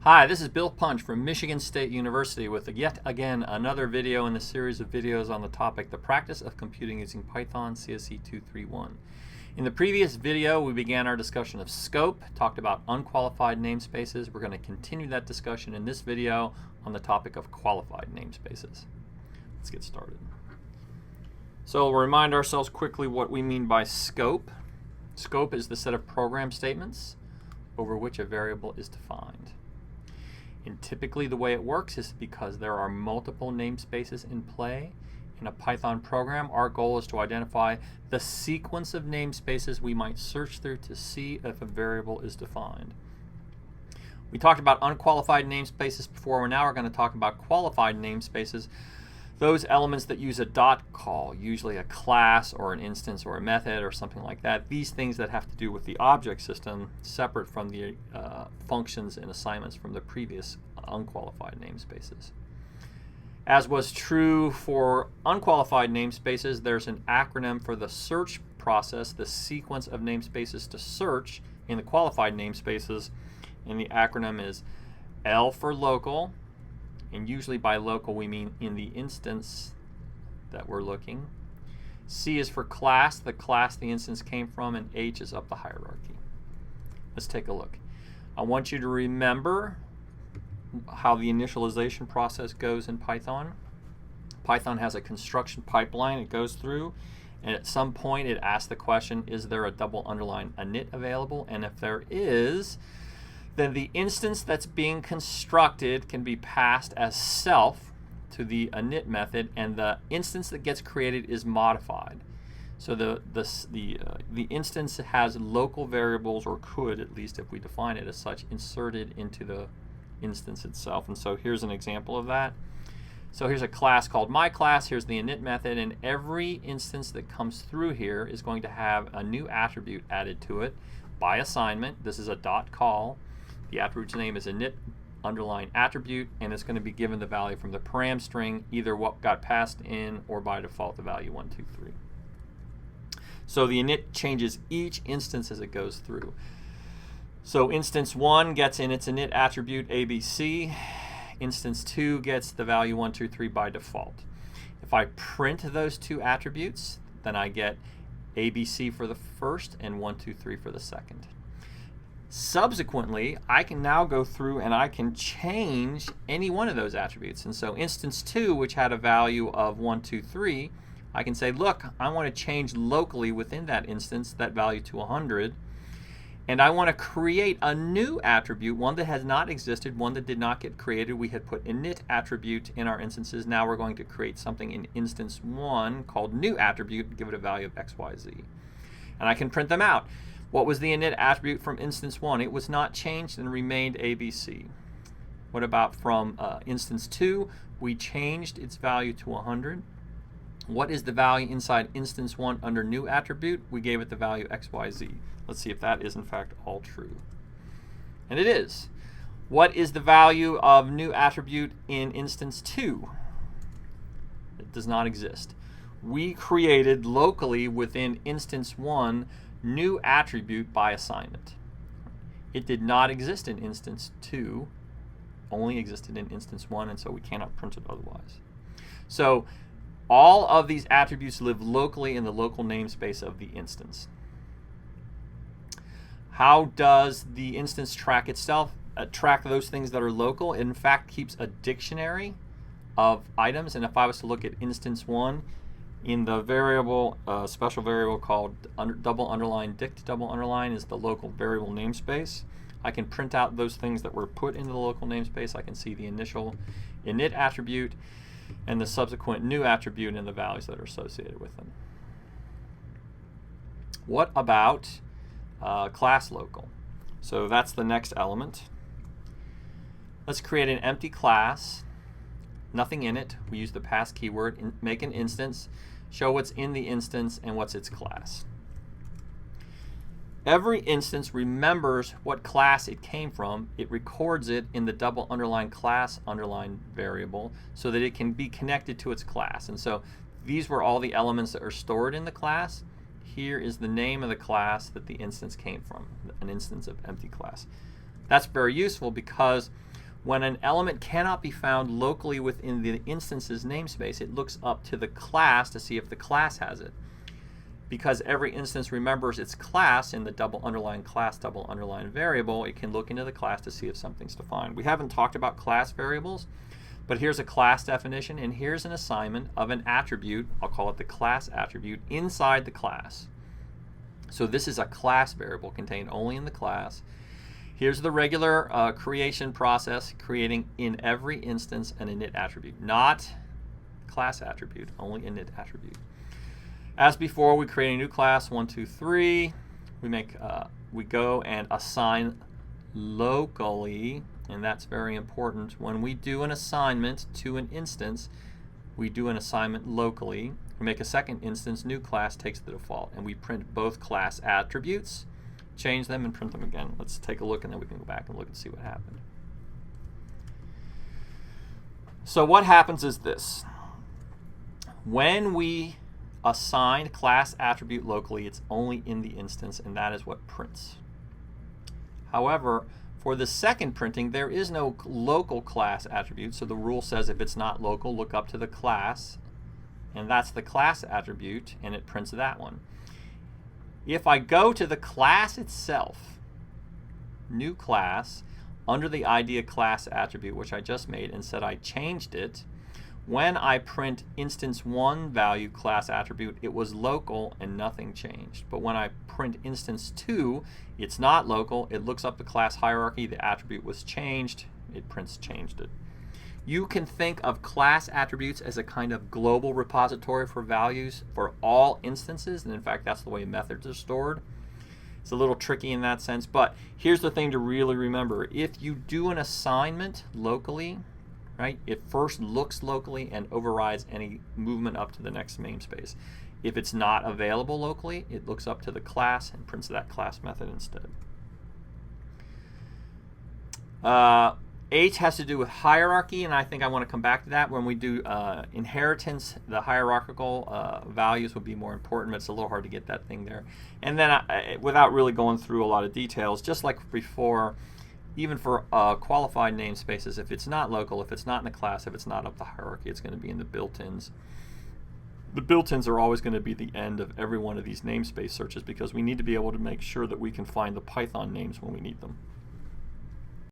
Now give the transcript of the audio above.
Hi, this is Bill Punch from Michigan State University with yet again another video in the series of videos on the topic, the practice of computing using Python CSE 231. In the previous video, we began our discussion of scope, talked about unqualified namespaces. We're going to continue that discussion in this video on the topic of qualified namespaces. Let's get started. So we'll remind ourselves quickly what we mean by scope. Scope is the set of program statements over which a variable is defined. And typically the way it works is because there are multiple namespaces in play in a Python program, our goal is to identify the sequence of namespaces we might search through to see if a variable is defined. We talked about unqualified namespaces before, and now we're going to talk about qualified namespaces, those elements that use a dot call, usually a class or an instance or a method or something like that. These things that have to do with the object system, separate from the functions and assignments from the previous unqualified namespaces. As was true for unqualified namespaces, there's an acronym for the search process, the sequence of namespaces to search in the qualified namespaces, and the acronym is L for local. And usually by local we mean in the instance that we're looking. C is for class, the class the instance came from, and H is up the hierarchy. Let's take a look. I want you to remember how the initialization process goes in Python. Python has a construction pipeline it goes through, and at some point it asks the question, is there a double underline init available? And if there is, then the instance that's being constructed can be passed as self to the init method, and the instance that gets created is modified. So the instance has local variables, or could, at least if we define it as such, inserted into the instance itself. And so here's an example of that. So here's a class called myClass, here's the init method, and every instance that comes through here is going to have a new attribute added to it by assignment. This is a dot call. The attribute's name is init underline attribute, and it's going to be given the value from the param string, either what got passed in or by default the value 1, 2, 3. So the init changes each instance as it goes through. So instance 1 gets in its init attribute ABC. Instance 2 gets the value 1, 2, 3 by default. If I print those two attributes, then I get ABC for the first and 1, 2, 3 for the second. Subsequently, I can now go through and I can change any one of those attributes. And so instance 2, which had a value of 1, 2, 3, I can say, look, I want to change locally within that instance that value to 100. And I want to create a new attribute, one that has not existed, one that did not get created. We had put init attribute in our instances. Now we're going to create something in instance 1 called new attribute and give it a value of XYZ. And I can print them out. What was the init attribute from instance 1? It was not changed and remained ABC. What about from instance 2? We changed its value to 100. What is the value inside instance 1 under new attribute? We gave it the value XYZ. Let's see if that is in fact all true. And it is. What is the value of new attribute in instance 2? It does not exist. We created locally within instance 1 new attribute by assignment. It did not exist in instance 2, only existed in instance 1, and so we cannot print it otherwise. So all of these attributes live locally in the local namespace of the instance. How does the instance track itself? Track those things that are local. It in fact keeps a dictionary of items, and if I was to look at instance 1, in the variable, special variable called double underline dict double underline is the local variable namespace. I can print out those things that were put into the local namespace. I can see the initial init attribute and the subsequent new attribute and the values that are associated with them. What about class local? So that's the next element. Let's create an empty class, nothing in it. We use the pass keyword, make an instance, show what's in the instance and what's its class. Every instance remembers what class it came from. It records it in the double underline class underline variable so that it can be connected to its class. And so these were all the elements that are stored in the class. Here is the name of the class that the instance came from, an instance of empty class. That's very useful because When an element cannot be found locally within the instance's namespace, it looks up to the class to see if the class has it. Because every instance remembers its class in the double underline class double underline variable, it can look into the class to see if something's defined. We haven't talked about class variables, but here's a class definition, and here's an assignment of an attribute, I'll call it the class attribute, inside the class. So this is a class variable contained only in the class. Here's the regular creation process, creating in every instance an init attribute, not class attribute, only init attribute. As before, we create a new class, 1, 2, 3. We go and assign locally, and that's very important. When we do an assignment to an instance, we do an assignment locally. We make a second instance, new class takes the default, and we print both class attributes, change them, and print them again. Let's take a look, and then we can go back and look and see what happened. So what happens is this. When we assign class attribute locally, it's only in the instance, and that is what prints. However, for the second printing, there is no local class attribute, so the rule says if it's not local, look up to the class, and that's the class attribute, and it prints that one. If I go to the class itself, new class, under the idea class attribute, which I just made, and said I changed it, when I print instance 1 value class attribute, it was local and nothing changed. But when I print instance 2, it's not local, it looks up the class hierarchy, the attribute was changed, it prints changed it. You can think of class attributes as a kind of global repository for values for all instances, and in fact that's the way methods are stored. It's a little tricky in that sense, but here's the thing to really remember. If you do an assignment locally, right, it first looks locally and overrides any movement up to the next namespace. If it's not available locally, it looks up to the class and prints that class method instead. H has to do with hierarchy, and I think I want to come back to that. When we do inheritance, the hierarchical values would be more important, but it's a little hard to get that thing there. And then without really going through a lot of details, just like before, even for qualified namespaces, if it's not local, if it's not in the class, if it's not up the hierarchy, it's going to be in the built-ins. The built-ins are always going to be the end of every one of these namespace searches because we need to be able to make sure that we can find the Python names when we need them.